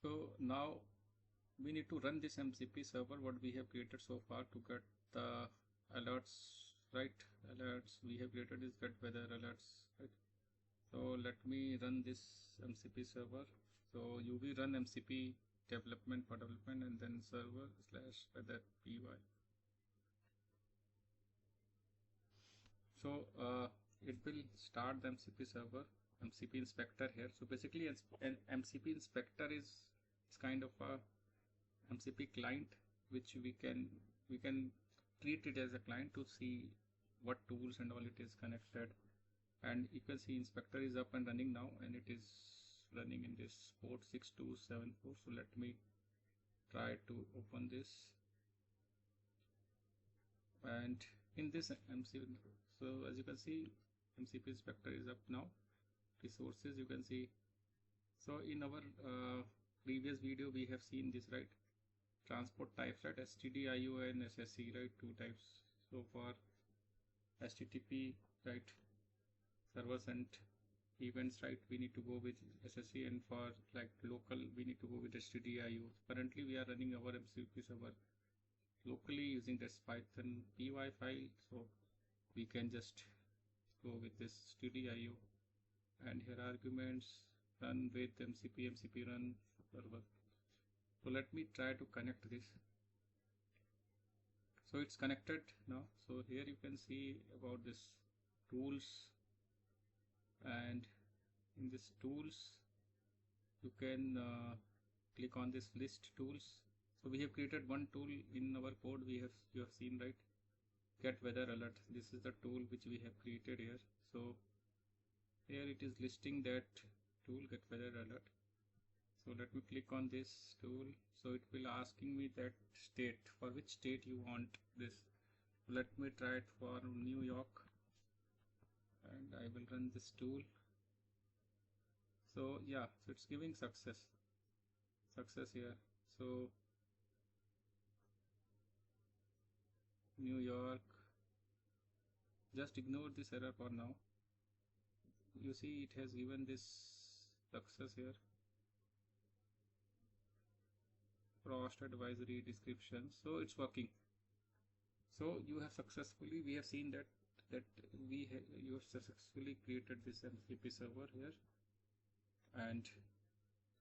So now we need to run this MCP server what we have created so far to get the alerts, right? Alerts we have created is get weather alerts, right? So let me run this MCP server. So UV run MCP development for development and then server slash weather py. So it will start the MCP server, MCP inspector here. So basically an MCP inspector is kind of a MCP client which we can treat it as a client to see what tools and all it is connected. And you can see inspector is up and running now, and it is running in this port 6274. So let me try to open this, and in this MCP, so as you can see MCP inspector is up now. Resources you can see. So in our previous video we have seen this, right? Transport types, right? STDIO and SSE, right? Two types. So for HTTP, right, servers and events, right, we need to go with SSE, and for like local we need to go with STDIO. Currently we are running our MCP server locally using this Python py file, so we can just go with this STDIO, and here arguments run with MCP run server. So let me try to connect this. So it's connected now. So here you can see about this tools, and in this tools you can click on this list tools. So we have created one tool in our code. You have seen, right? Get weather alert. This is the tool which we have created here. So here it is listing that tool, get weather alert. So let me click on this tool. So it will asking me that state, for which state you want this. Let me try it for New York, and I will run this tool. So yeah, so it's giving success here. So New York, just ignore this error for now. You see it has given this success here. Frost advisory description. So it's working. So you have successfully, we have seen that you have successfully created this MCP server here, and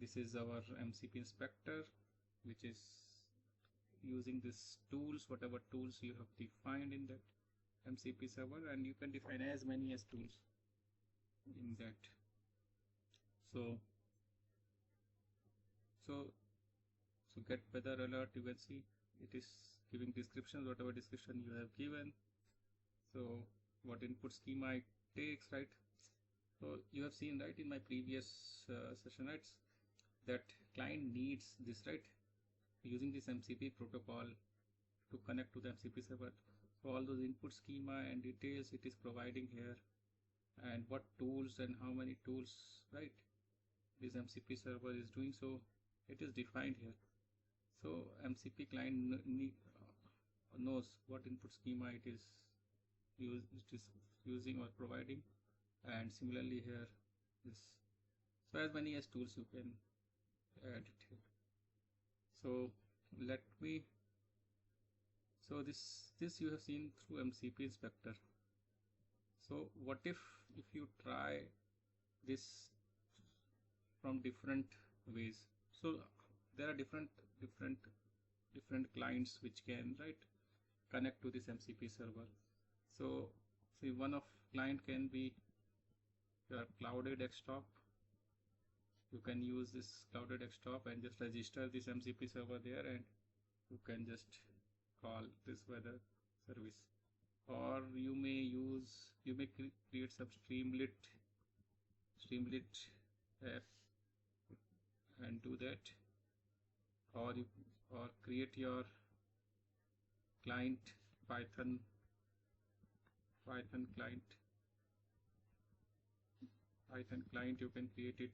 this is our MCP inspector, which is using these tools, whatever tools you have defined in that MCP server, and you can define as many as tools in that. So get weather alert, you can see it is giving descriptions, whatever description you have given. So what input schema it takes, right? So you have seen, right, in my previous session, right, that client needs this, right, using this MCP protocol to connect to the MCP server. So all those input schema and details it is providing here, and what tools and how many tools, right, this MCP server is doing, so it is defined here. So MCP client knows what input schema it is using or providing, and similarly here this. So as many as tools you can add it here. So let me. So this you have seen through MCP inspector. So what if you try this from different ways? So there are different clients which can, right, connect to this MCP server. So see, one of client can be your clouded desktop. You can use this clouded desktop and just register this MCP server there, and you can just call this weather service. Or you may create some Streamlit app and do that, or create your client Python client. You can create it.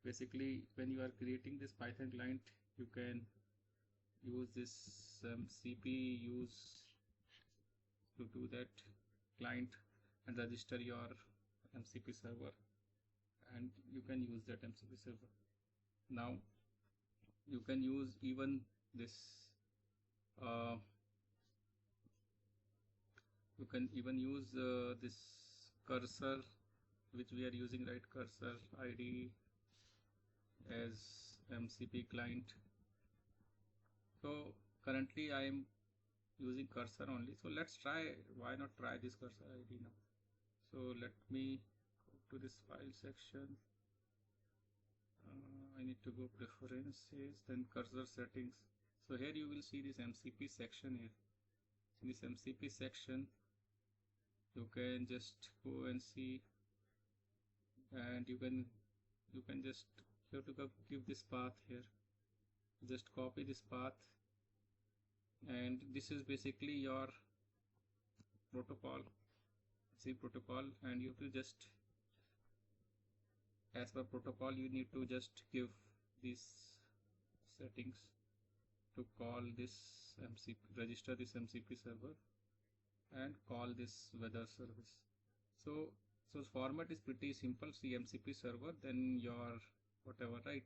Basically, when you are creating this Python client, you can use this CP use to do that client and register your MCP server, and you can use that MCP server. Now you can use even this you can even use this cursor which we are using, right? Cursor ID as MCP client. So currently I am using cursor only. So let's try, why not try this cursor ID now? So let me go to this file section. I need to go preferences, then cursor settings. So here you will see this MCP section here. In this MCP section, you can just go and see, and you can just, you have to give this path here. Just copy this path, and this is basically your protocol, C protocol, and you have to just, as per protocol, you need to just give these settings to call this MCP, register this MCP server, and call this weather service. So format is pretty simple. See, MCP server, then your whatever, right,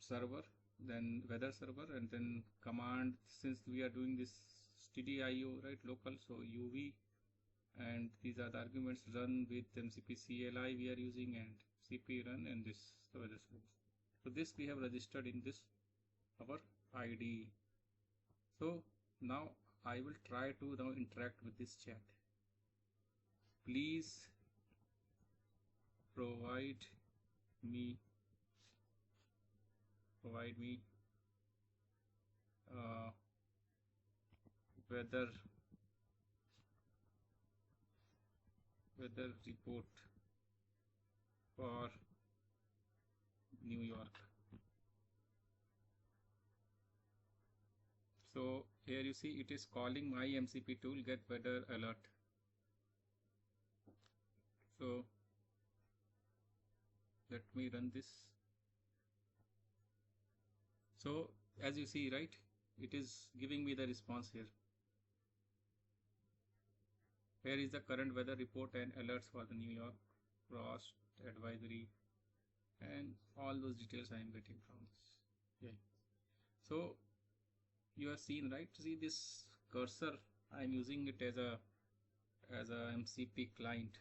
server, then weather server, and then command. Since we are doing this stdio, right, local, so uv, and these are the arguments run with MCP CLI we are using, and CP run, and this the weather service. So this we have registered in this our ID. So now I will try to now interact with this chat. Please provide me weather report for New York. So here you see it is calling my MCP tool get weather alert. So let me run this. So as you see, right, it is giving me the response here. Here is the current weather report and alerts for the New York, frost advisory, and all those details I am getting from this. Yeah. So you have seen, right? See this cursor, I am using it as a MCP client,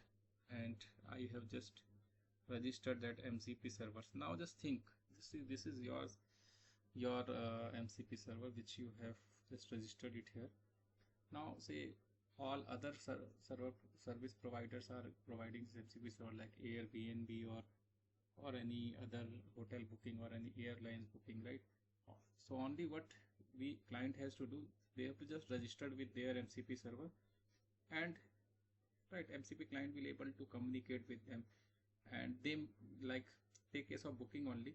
and I have just registered that MCP servers. Now just think, this is your MCP server which you have just registered it here. Now say all other service providers are providing this MCP server, like Airbnb or any other hotel booking or any airlines booking, right? So only what we client has to do, they have to just register with their MCP server, and right, MCP client will able to communicate with them, and they, like, take case of booking only.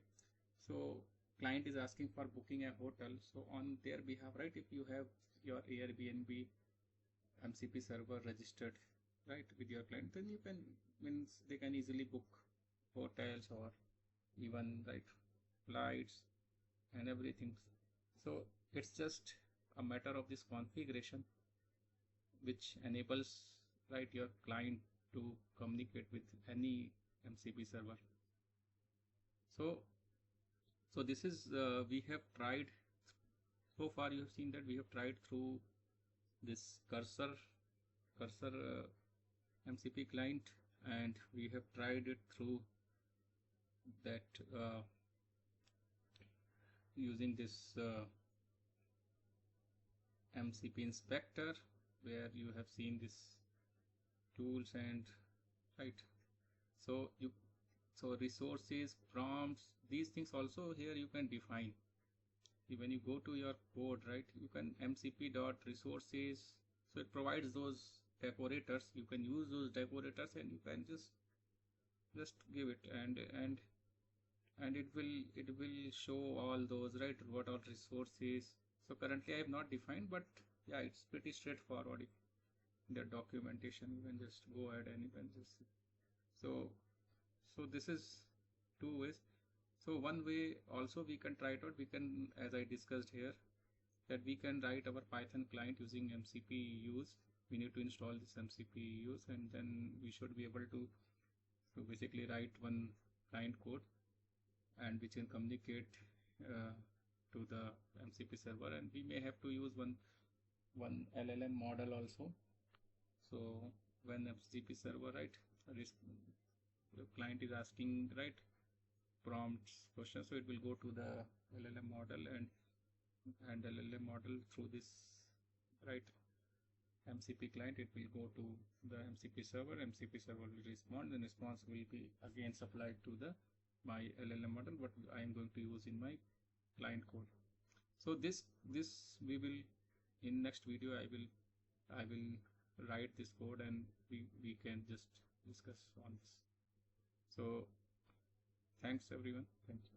So client is asking for booking a hotel, so on their behalf, right, if you have your Airbnb MCP server registered, right, with your client, then you can, means they can easily book hotels or even, right, flights and everything. So it's just a matter of this configuration which enables, right, your client to communicate with any MCP server. So this is we have tried so far. You have seen that we have tried through this cursor MCP client, and we have tried it through that using this MCP inspector, where you have seen this tools and, right, so resources, prompts, these things also here you can define. When you go to your code, right, you can mcp.resources, so it provides those decorators. You can use those decorators, and you can just give it, and it will show all those, right, what are resources. So currently I have not defined, but yeah, it's pretty straightforward. In the documentation you can just go ahead and you can just see. So this is two ways. So one way also we can try it out. We can, as I discussed here, that we can write our Python client using MCP use. We need to install this MCP use, and then we should be able to basically write one client code, and which can communicate to the MCP server, and we may have to use one LLM model also. So when MCP server, right, this the client is asking, right, prompts question, so it will go to the LLM model, and LLM model through this, right, MCP client, it will go to the MCP server. MCP server will respond, and response will be again supplied to the my LLM model, what I am going to use in my client code. So this we will, in next video I will write this code, and we can just discuss on this. So thanks everyone. Thank you.